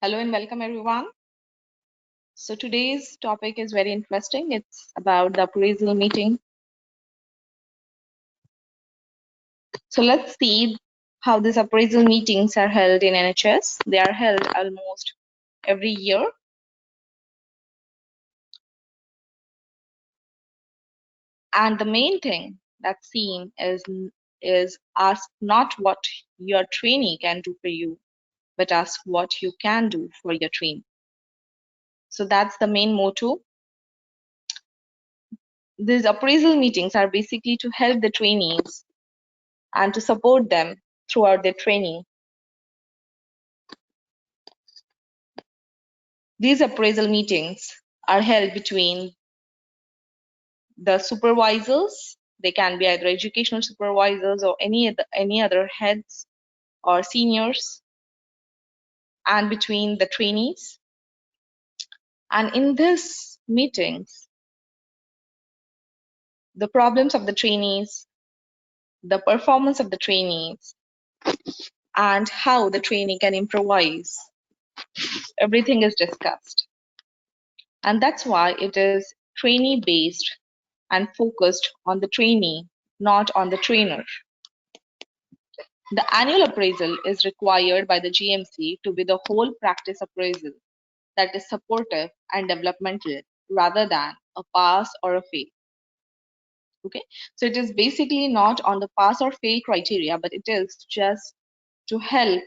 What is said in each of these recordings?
Hello and welcome everyone. So today's topic is very interesting. It's about the appraisal meeting. So let's see how these appraisal meetings are held in NHS. They are held almost every year. And the main thing that's seen is ask not what your trainee can do for you, but ask what you can do for your trainee. So that's the main motto. These appraisal meetings are basically to help the trainees and to support them throughout their training. These appraisal meetings are held between the supervisors. They can be either educational supervisors or any other heads or seniors, and between the trainees. And in these meetings, the problems of the trainees, the performance of the trainees, and how the trainee can improvise, everything is discussed. And that's why it is trainee based and focused on the trainee, not on the trainer. The annual appraisal is required by the GMC to be the whole practice appraisal that is supportive and developmental rather than a pass or a fail. Okay, so it is basically not on the pass or fail criteria, but it is just to help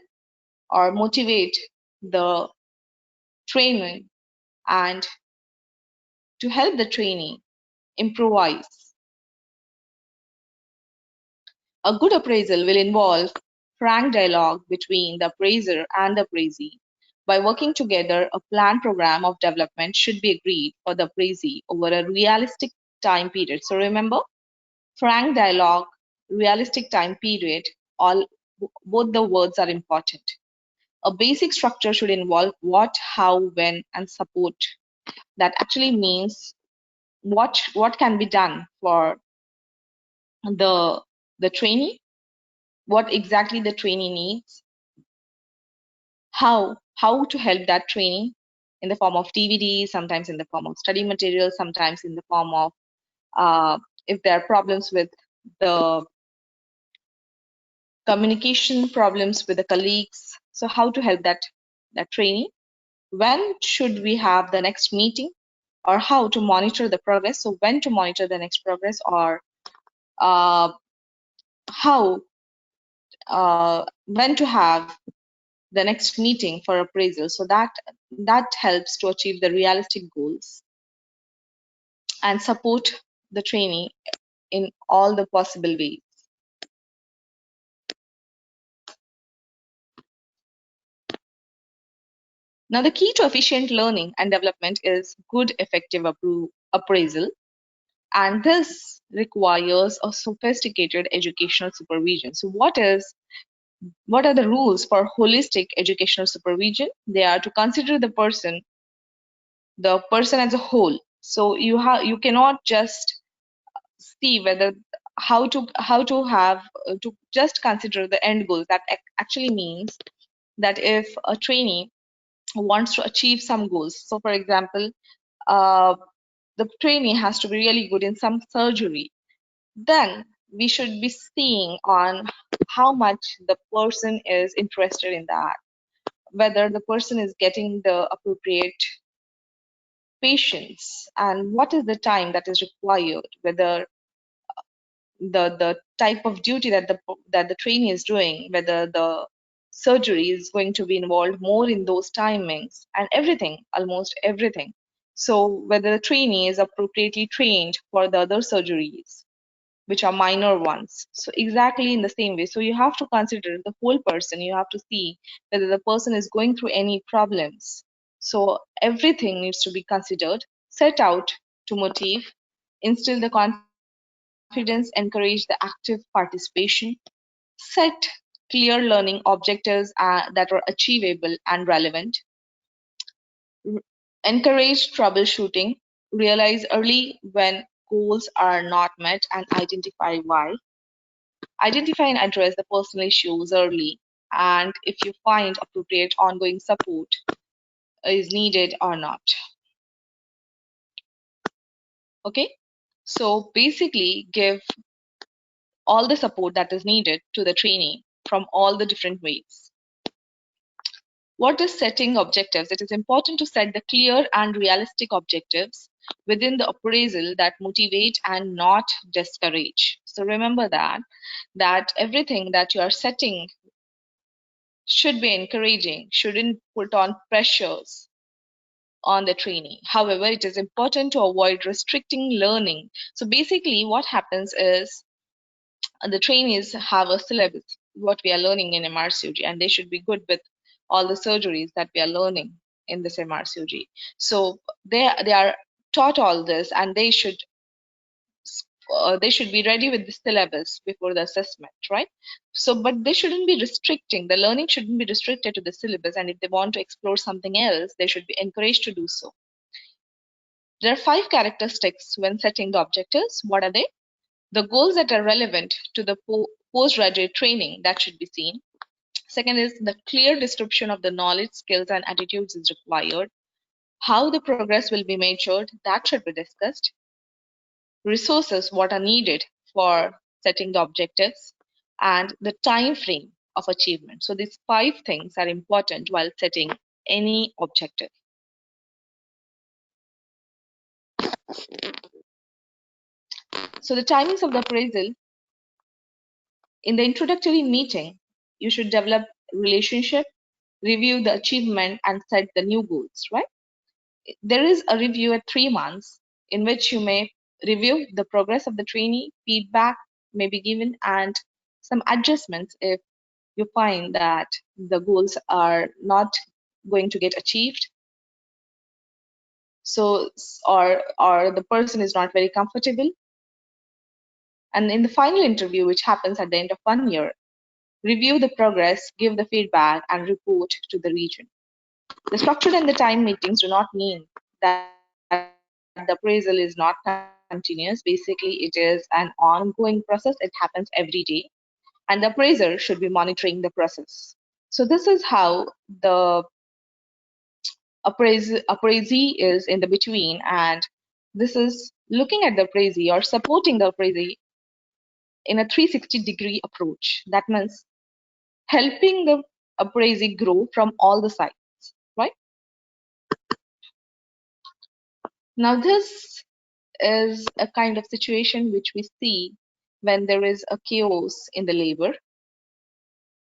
or motivate the trainer and to help the trainee improvise. A good appraisal will involve frank dialogue between the appraiser and the appraisee. By working together, a planned program of development should be agreed for the appraisee over a realistic time period. So remember, frank dialogue, realistic time period, both the words are important. A basic structure should involve what, how, when, and support. That actually means what can be done for the trainee, what exactly the trainee needs, how to help that trainee in the form of DVD, sometimes in the form of study material, sometimes in the form of if there are problems with the communication problems with the colleagues. So how to help that trainee? When should we have the next meeting, or how to monitor the progress? So when to monitor the next progress, or how when to have the next meeting for appraisal, so that helps to achieve the realistic goals and support the trainee in all the possible ways. Now, the key to efficient learning and development is good, effective appraisal, and this requires a sophisticated educational supervision. So, what are the rules for holistic educational supervision? They are to consider the person as a whole. So you cannot just see whether how to have to just consider the end goals. That actually means that if a trainee wants to achieve some goals, so for example, uh, the trainee has to be really good in some surgery, then we should be seeing on how much the person is interested in that, whether the person is getting the appropriate patients, and what is the time that is required, whether the type of duty that the trainee is doing, whether the surgery is going to be involved more in those timings, and everything, almost everything. So whether the trainee is appropriately trained for the other surgeries, which are minor ones. So exactly in the same way. So you have to consider the whole person. You have to see whether the person is going through any problems. So everything needs to be considered, set out to motive, instill the confidence, encourage the active participation, set clear learning objectives that are achievable and relevant, encourage troubleshooting, realize early when goals are not met and identify why, identify and address the personal issues early, and if you find appropriate ongoing support, is needed or not. Okay, so basically give all the support that is needed to the trainee from all the different ways. What is setting objectives? It is important to set the clear and realistic objectives within the appraisal that motivate and not discourage. So remember that everything that you are setting should be encouraging, shouldn't put on pressures on the trainee. However, it is important to avoid restricting learning. So basically what happens is the trainees have a syllabus, what we are learning in MRCOG, and they should be good with all the surgeries that we are learning in this MRCOG. So they are taught all this, and they should be ready with the syllabus before the assessment, right? So, but they shouldn't be restricting. The learning shouldn't be restricted to the syllabus, and if they want to explore something else, they should be encouraged to do so. There are 5 characteristics when setting the objectives. What are they? The goals that are relevant to the postgraduate training that should be seen. Second is the clear description of the knowledge, skills, and attitudes is required. How the progress will be measured, that should be discussed. Resources, what are needed for setting the objectives, and the time frame of achievement. So these 5 things are important while setting any objective. So the timings of the appraisal: in the introductory meeting, you should develop relationship, review the achievement, and set the new goals, right? There is a review at 3 months in which you may review the progress of the trainee, feedback may be given, and some adjustments if you find that the goals are not going to get achieved. So, or the person is not very comfortable. And in the final interview, which happens at the end of 1 year, review the progress, give the feedback, and report to the region. The structured and the time meetings do not mean that the appraisal is not continuous. Basically, it is an ongoing process. It happens every day, and the appraiser should be monitoring the process. So this is how the appraisee is in the between, and this is looking at the appraisee or supporting the appraisee in a 360-degree approach. That means helping the appraisee grow from all the sides, right? Now, this is a kind of situation which we see when there is a chaos in the labor.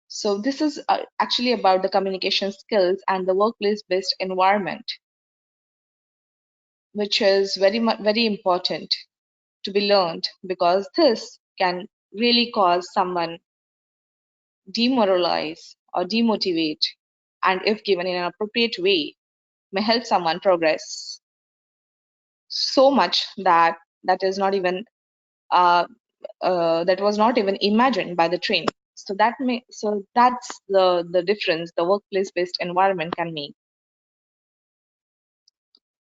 So this is actually about the communication skills and the workplace-based environment, which is very important to be learned, because this can really cause someone demoralize or demotivate, and if given in an appropriate way, may help someone progress so much that that is not even uh, that was not even imagined by the trainee. So that's the difference the workplace-based environment can make.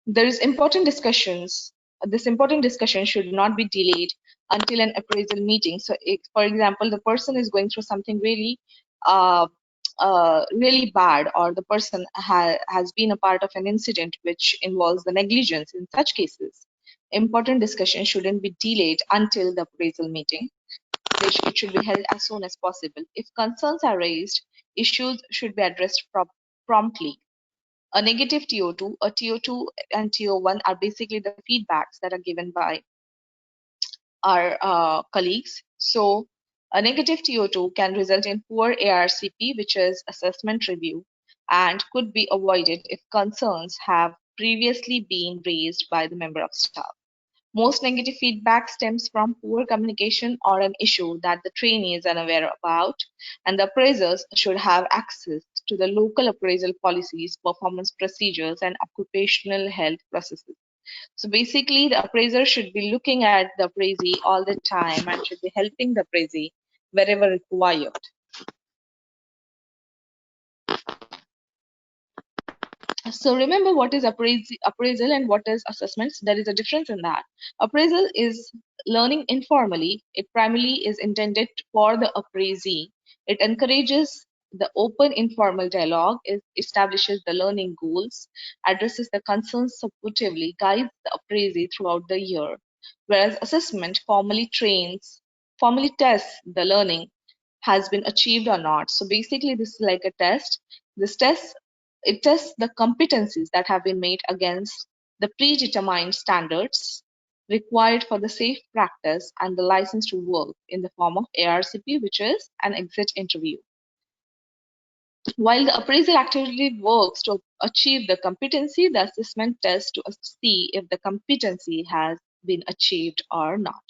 There is important discussions. This important discussion should not be delayed until an appraisal meeting. So, if, for example, the person is going through something uh, really bad, or the person has been a part of an incident which involves the negligence. In such cases, important discussion shouldn't be delayed until the appraisal meeting, which it should be held as soon as possible. If concerns are raised, issues should be addressed promptly. A negative TO2, a TO2 and TO1 are basically the feedbacks that are given by our colleagues. So a negative TO2 can result in poor ARCP, which is assessment review, and could be avoided if concerns have previously been raised by the member of staff. Most negative feedback stems from poor communication or an issue that the trainee is unaware about, and the appraisers should have access to the local appraisal policies, performance procedures, and occupational health processes. So basically, the appraiser should be looking at the appraisee all the time and should be helping the appraisee wherever required. So remember what is appraisal and what is assessments. There is a difference in that. Appraisal is learning informally. It primarily is intended for the appraisee. It encourages the open informal dialogue establishes the learning goals, addresses the concerns supportively, guides the appraisee throughout the year, whereas assessment formally tests the learning has been achieved or not. So basically, this is like a test. This test it tests the competencies that have been made against the predetermined standards required for the safe practice and the license to work in the form of ARCP, which is an exit interview. While the appraisal actively works to achieve the competency, the assessment tests to see if the competency has been achieved or not.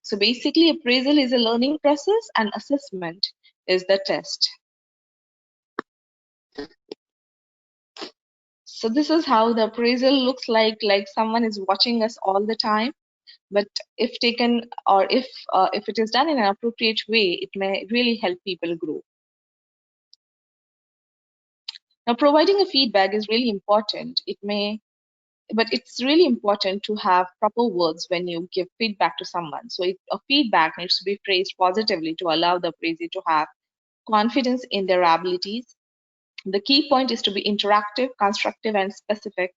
So basically, appraisal is a learning process and assessment is the test. So this is how the appraisal looks like someone is watching us all the time. But if taken or if it is done in an appropriate way, it may really help people grow. Now, providing a feedback is really important. But it's really important to have proper words when you give feedback to someone. So a feedback needs to be phrased positively to allow the appraisee to have confidence in their abilities. The key point is to be interactive, constructive, and specific.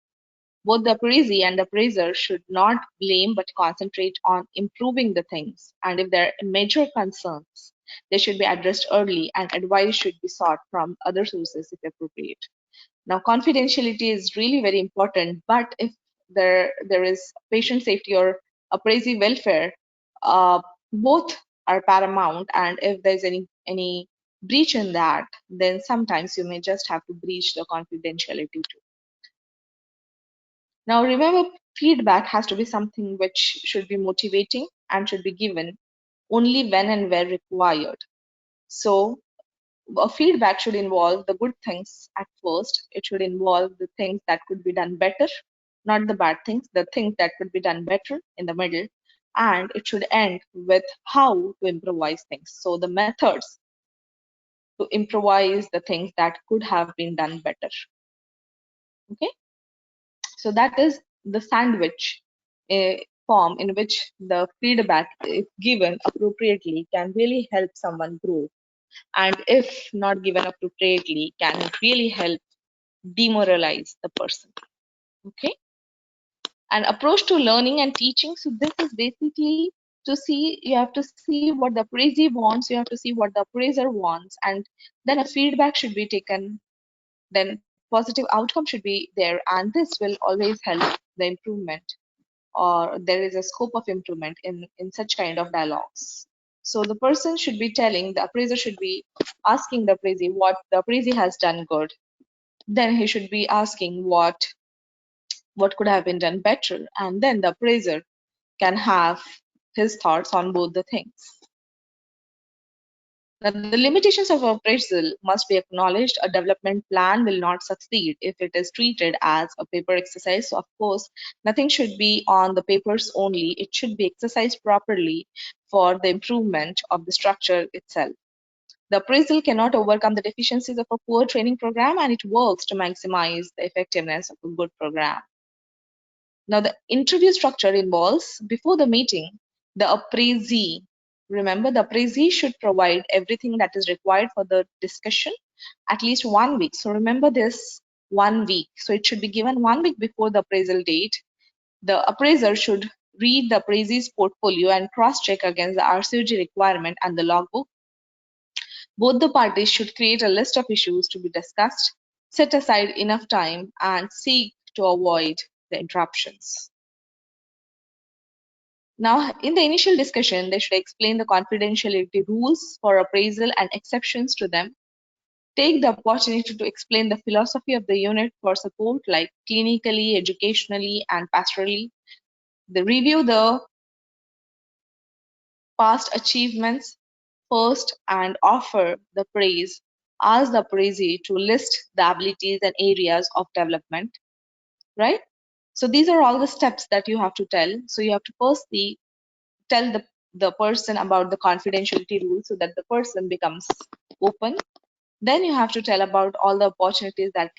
Both the appraisee and the appraiser should not blame but concentrate on improving the things. And if there are major concerns, they should be addressed early and advice should be sought from other sources if appropriate. Now, confidentiality is really very important, but if there is patient safety or appraisee welfare, both are paramount. And if there's any breach in that, then sometimes you may just have to breach the confidentiality too. Now, remember, feedback has to be something which should be motivating and should be given only when and where required. So a feedback should involve the good things at first. It should involve the things that could be done better, not the bad things, the things that could be done better in the middle. And it should end with how to improvise things. So the methods to improvise the things that could have been done better. Okay, so that is the sandwich form in which the feedback, if given appropriately, can really help someone grow, and if not given appropriately, can really help demoralize the person. Okay, an approach to learning and teaching. So this is basically to see, you have to see what the appraisee wants, you have to see what the appraiser wants, and then a feedback should be taken, then positive outcome should be there, and this will always help the improvement, or there is a scope of improvement in such kind of dialogues. So the person should be telling, the appraiser should be asking the appraisee what the appraisee has done good. Then he should be asking what could have been done better, and then the appraiser can have his thoughts on both the things. Now, the limitations of appraisal must be acknowledged. A development plan will not succeed if it is treated as a paper exercise. So, of course, nothing should be on the papers only. It should be exercised properly for the improvement of the structure itself. The appraisal cannot overcome the deficiencies of a poor training program, and it works to maximize the effectiveness of a good program. Now, the interview structure involves, before the meeting, the appraisee. Remember, the appraisee should provide everything that is required for the discussion at least 1 week. So remember this, 1 week. So it should be given 1 week before the appraisal date. The appraiser should read the appraisee's portfolio and cross-check against the RCOG requirement and the logbook. Both the parties should create a list of issues to be discussed, set aside enough time, and seek to avoid the interruptions. Now, in the initial discussion, they should explain the confidentiality rules for appraisal and exceptions to them. Take the opportunity to explain the philosophy of the unit for support, like clinically, educationally, and pastorally. They review the past achievements first and offer the praise. Ask the appraisee to list the abilities and areas of development, right? So these are all the steps that you have to tell. So you have to firstly tell the person about the confidentiality rules so that the person becomes open. Then you have to tell about all the opportunities that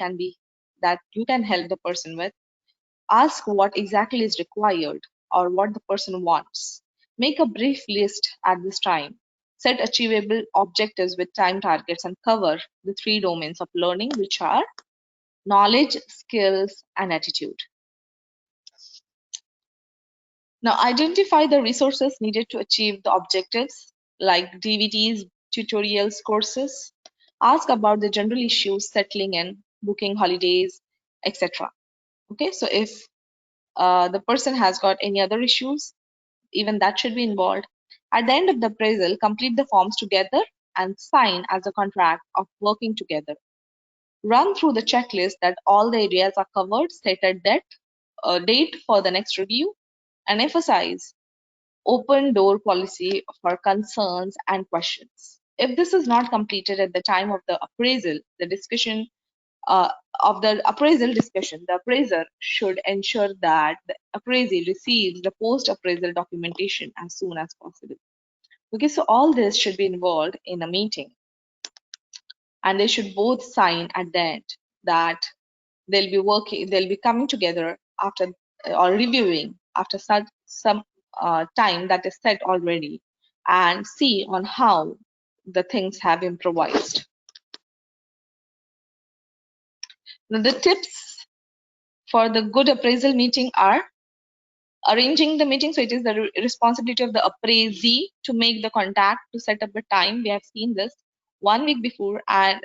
you can help the person with. Ask what exactly is required or what the person wants. Make a brief list at this time. set achievable objectives with time targets, and cover the three domains of learning, which are knowledge, skills, and attitude. Now, identify the resources needed to achieve the objectives, like DVDs, tutorials, courses. Ask about the general issues settling in, booking holidays, etc. Okay, so if the person has got any other issues, even that should be involved. At the end of the appraisal, complete the forms together and sign as a contract of working together. Run through the checklist that all the areas are covered, set a date for the next review, and emphasize open door policy for concerns and questions. If this is not completed at the time of the appraisal, the discussion uh, of the appraisal discussion, the appraiser should ensure that the appraisee receives the post-appraisal documentation as soon as possible. Okay, so all this should be involved in a meeting, and they should both sign at the end that they'll be coming together after or reviewing after such some time that is set already, and see on how the things have improvised. Now, the tips for the good appraisal meeting are arranging the meeting. So it is the responsibility of the appraisee to make the contact, to set up the time. We have seen this 1 week before, and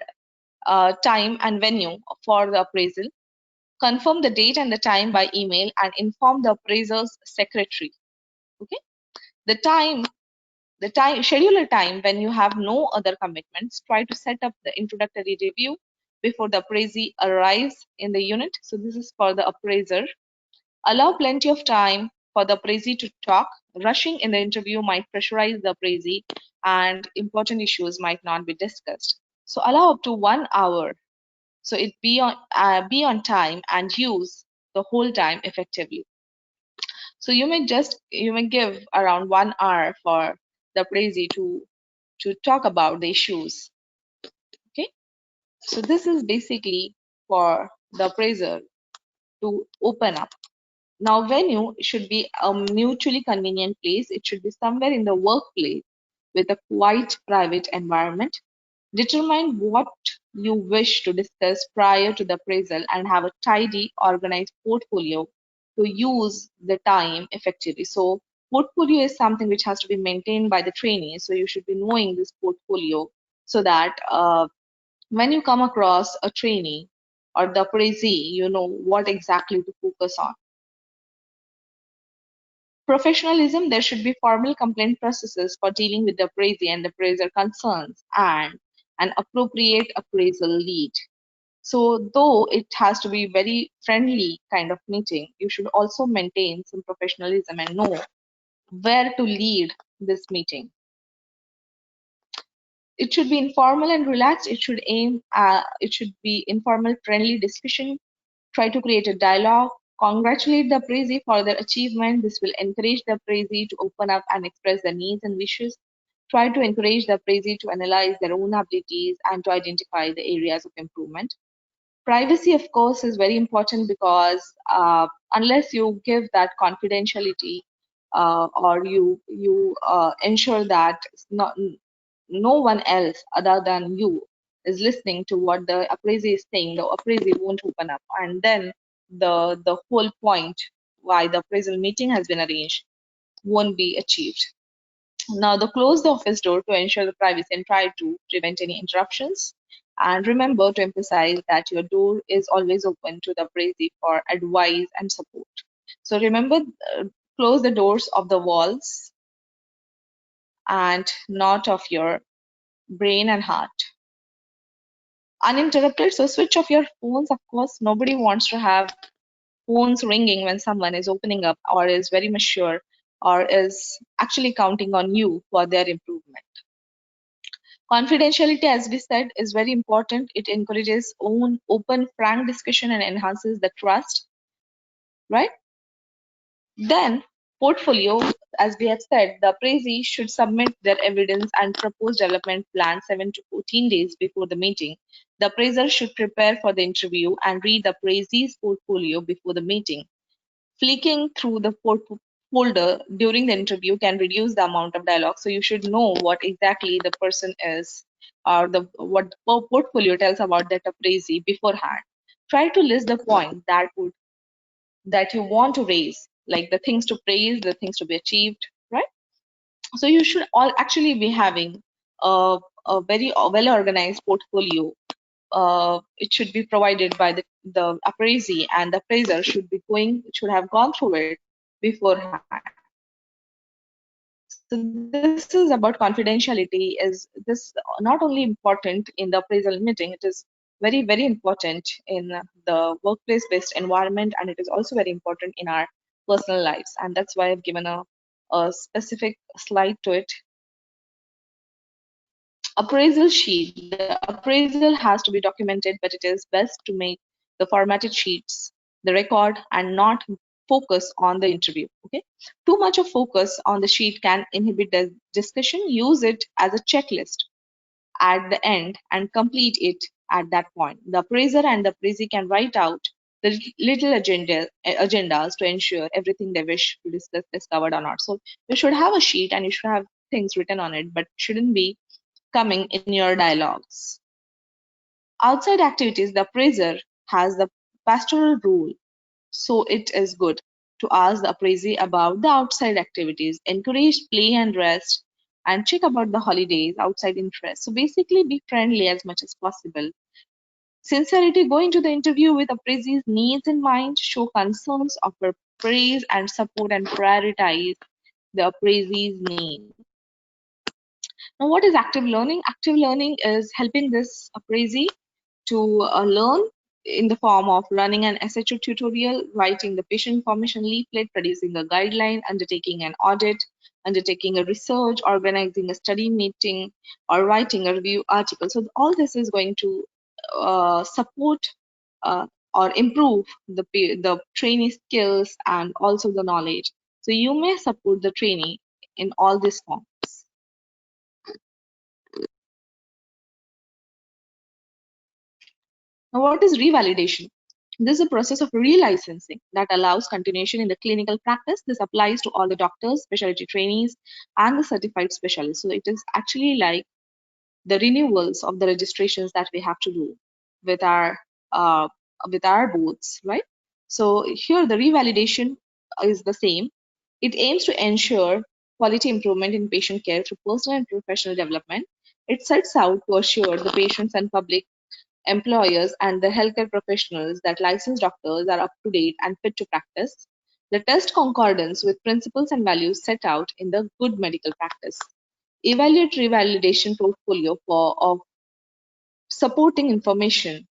time and venue for the appraisal. Confirm the date and the time by email and inform the appraiser's secretary. Okay. Schedule a time when you have no other commitments. Try to set up the introductory review before the appraisee arrives in the unit. So this is for the appraiser. Allow plenty of time for the appraisee to talk. Rushing in the interview might pressurize the appraisee and important issues might not be discussed. So allow up to 1 hour. So it be on time and use the whole time effectively. So you may give around 1 hour for the appraisee to talk about the issues. Okay. So this is basically for the appraiser to open up. Now, venue should be a mutually convenient place. It should be somewhere in the workplace with a quiet, private environment. Determine what you wish to discuss prior to the appraisal and have a tidy, organized portfolio to use the time effectively. So, portfolio is something which has to be maintained by the trainee. So, you should be knowing this portfolio so that when you come across a trainee or the appraisee, you know what exactly to focus on. Professionalism, there should be formal complaint processes for dealing with the appraisee and the appraiser concerns, and an appropriate appraisal lead. So though it has to be very friendly kind of meeting, you should also maintain some professionalism and know where to lead this meeting. It should be informal and relaxed. It should be informal, friendly discussion. Try to create a dialogue. Congratulate the appraisee for their achievement. This will encourage the appraisee to open up and express their needs and wishes. Try to encourage the appraisee to analyze their own abilities and to identify the areas of improvement. Privacy, of course, is very important because unless you give that confidentiality or you ensure that no one else other than you is listening to what the appraisee is saying, the appraisee won't open up, and then the whole point why the appraisal meeting has been arranged won't be achieved. Now, close the office door to ensure the privacy and try to prevent any interruptions. And remember to emphasize that your door is always open to the appraisee for advice and support. So remember, close the doors of the walls and not of your brain and heart. Uninterrupted, so switch off your phones. Of course, nobody wants to have phones ringing when someone is opening up or is very much sure or is actually counting on you for their improvement. Confidentiality, as we said, is very important. It encourages open, frank discussion and enhances the trust, right? Then, portfolio, as we have said, the appraisee should submit their evidence and proposed development plan 7 to 14 days before the meeting. The appraiser should prepare for the interview and read the appraisee's portfolio before the meeting. Flicking through the folder during the interview can reduce the amount of dialogue. So you should know what exactly the person is, or the what portfolio tells about that appraisee beforehand. Try to list the point that you want to raise, like the things to praise, the things to be achieved, right? So you should all actually be having a very well organized portfolio. It should be provided by the appraisee, and the appraiser should have gone through it beforehand. So this is about confidentiality. Is this not only important in the appraisal meeting? It is very, very important in the workplace-based environment, and it is also very important in our personal lives. And that's why I've given a specific slide to it. Appraisal sheet. The appraisal has to be documented, but it is best to make the formatted sheets the record and not focus on the interview. Okay. Too much of focus on the sheet can inhibit the discussion. Use it as a checklist at the end and complete it at that point. The appraiser and the appraisee can write out the little agendas to ensure everything they wish to discuss is covered or not. So you should have a sheet and you should have things written on it, but shouldn't be coming in your dialogues. Outside activities, the appraiser has the pastoral role, so it is good to ask the appraisee about the outside activities, encourage play and rest, and check about the holidays, outside interests. So basically, be friendly as much as possible. Sincerity, go into the interview with appraisee's needs in mind, show concerns, offer praise and support, and prioritize the appraisee's needs. Now, what is active learning? Active learning is helping this appraisee to learn in the form of running an SHO tutorial, writing the patient information leaflet, producing a guideline, undertaking an audit, undertaking a research, organizing a study meeting, or writing a review article. So all this is going to support uh, or improve the trainee skills and also the knowledge. So you may support the trainee in all these forms. Now, what is revalidation? This is a process of relicensing that allows continuation in the clinical practice. This applies to all the doctors, specialty trainees, and the certified specialists. So it is actually like the renewals of the registrations that we have to do with our uh, with our boards, right? So here the revalidation is the same. It aims to ensure quality improvement in patient care through personal and professional development. It sets out to assure the patients and public employers and the healthcare professionals that licensed doctors are up to date and fit to practice. The test concordance with principles and values set out in the good medical practice. Evaluate revalidation portfolio of supporting information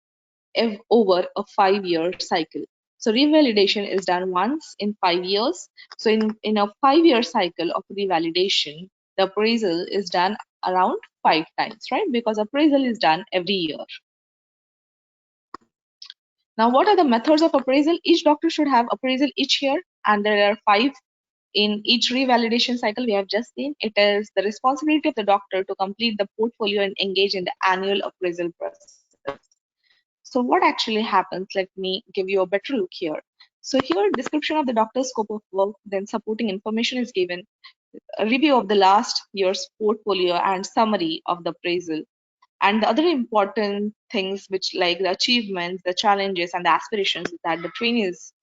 over a 5-year cycle. So revalidation is done once in 5 years. So in a 5-year cycle of revalidation, the appraisal is done around 5 times, right? Because appraisal is done every year. Now, what are the methods of appraisal? Each doctor should have appraisal each year, and there are 5 in each revalidation cycle we have just seen. It is the responsibility of the doctor to complete the portfolio and engage in the annual appraisal process. So what actually happens? Let me give you a better look here. So here, description of the doctor's scope of work, then supporting information is given, a review of the last year's portfolio and summary of the appraisal. And the other important things, which like the achievements, the challenges, and the aspirations that the trainees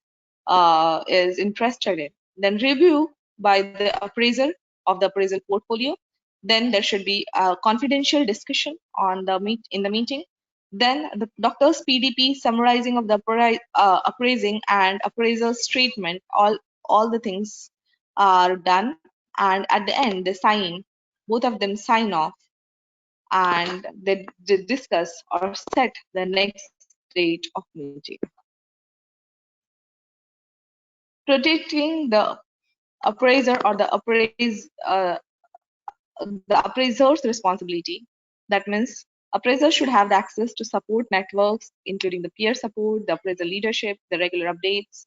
is interested in. Then review by the appraiser of the appraisal portfolio. Then there should be a confidential discussion on the in the meeting. Then the doctor's PDP summarizing of the appraising and appraiser's treatment. All the things are done, and at the end they sign. Both of them sign off, and they discuss or set the next date of meeting. Protecting the appraiser or the appraiser's responsibility. That means appraisers should have the access to support networks, including the peer support, the appraisal leadership, the regular updates.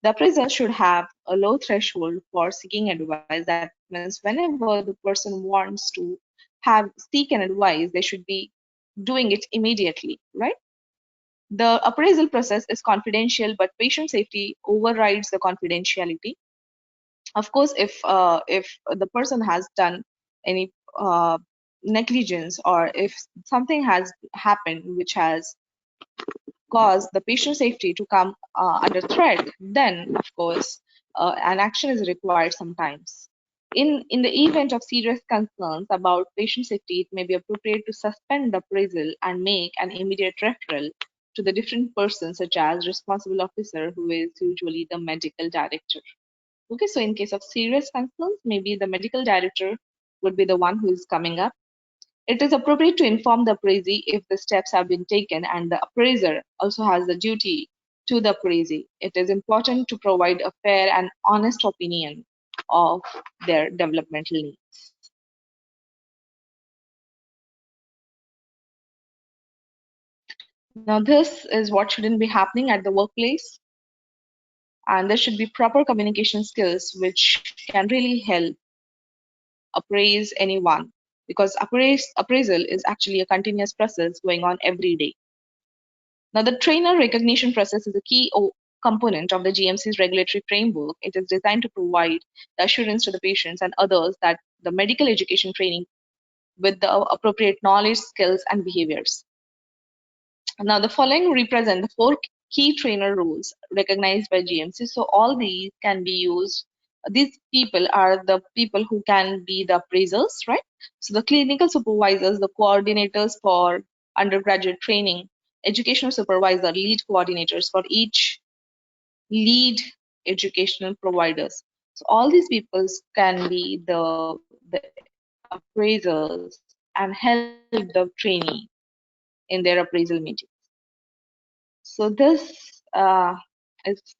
The appraiser should have a low threshold for seeking advice. That means whenever the person wants to seek an advice, they should be doing it immediately, right? The appraisal process is confidential, but patient safety overrides the confidentiality. Of course, if the person has done any negligence, or if something has happened which has caused the patient safety to come under threat, then of course an action is required sometimes. In the event of serious concerns about patient safety, it may be appropriate to suspend the appraisal and make an immediate referral to the different person, such as responsible officer, who is usually the medical director. Okay, so in case of serious concerns, maybe the medical director would be the one who is coming up. It is appropriate to inform the appraisee if the steps have been taken, and the appraiser also has the duty to the appraisee. It is important to provide a fair and honest opinion of their developmental needs. Now, this is what shouldn't be happening at the workplace, and there should be proper communication skills which can really help appraise anyone, because appraisal is actually a continuous process going on every day. Now, the trainer recognition process is a key component of the GMC's regulatory framework. It is designed to provide the assurance to the patients and others that the medical education training with the appropriate knowledge, skills, and behaviors. Now, the following represent the four key trainer roles recognized by GMC. So, all these can be used. These people are the people who can be the appraisers, right? So, the clinical supervisors, the coordinators for undergraduate training, educational supervisor, lead coordinators for each lead educational providers. So, all these people can be the appraisers and help the trainee in their appraisal meeting. So this is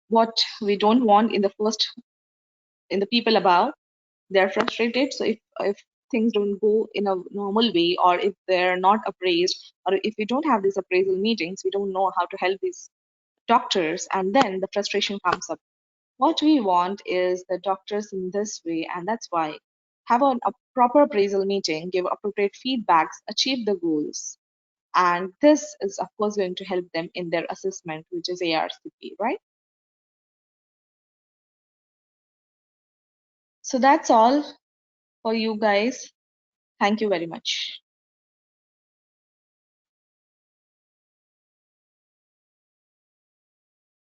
what we don't want in the first, in the people above. They're frustrated. So if things don't go in a normal way, or if they're not appraised, or if we don't have these appraisal meetings, we don't know how to help these doctors, and then the frustration comes up. What we want is the doctors in this way, and that's why have a proper appraisal meeting, give appropriate feedbacks, achieve the goals. And this is, of course, going to help them in their assessment, which is ARCP, right? So that's all for you guys. Thank you very much.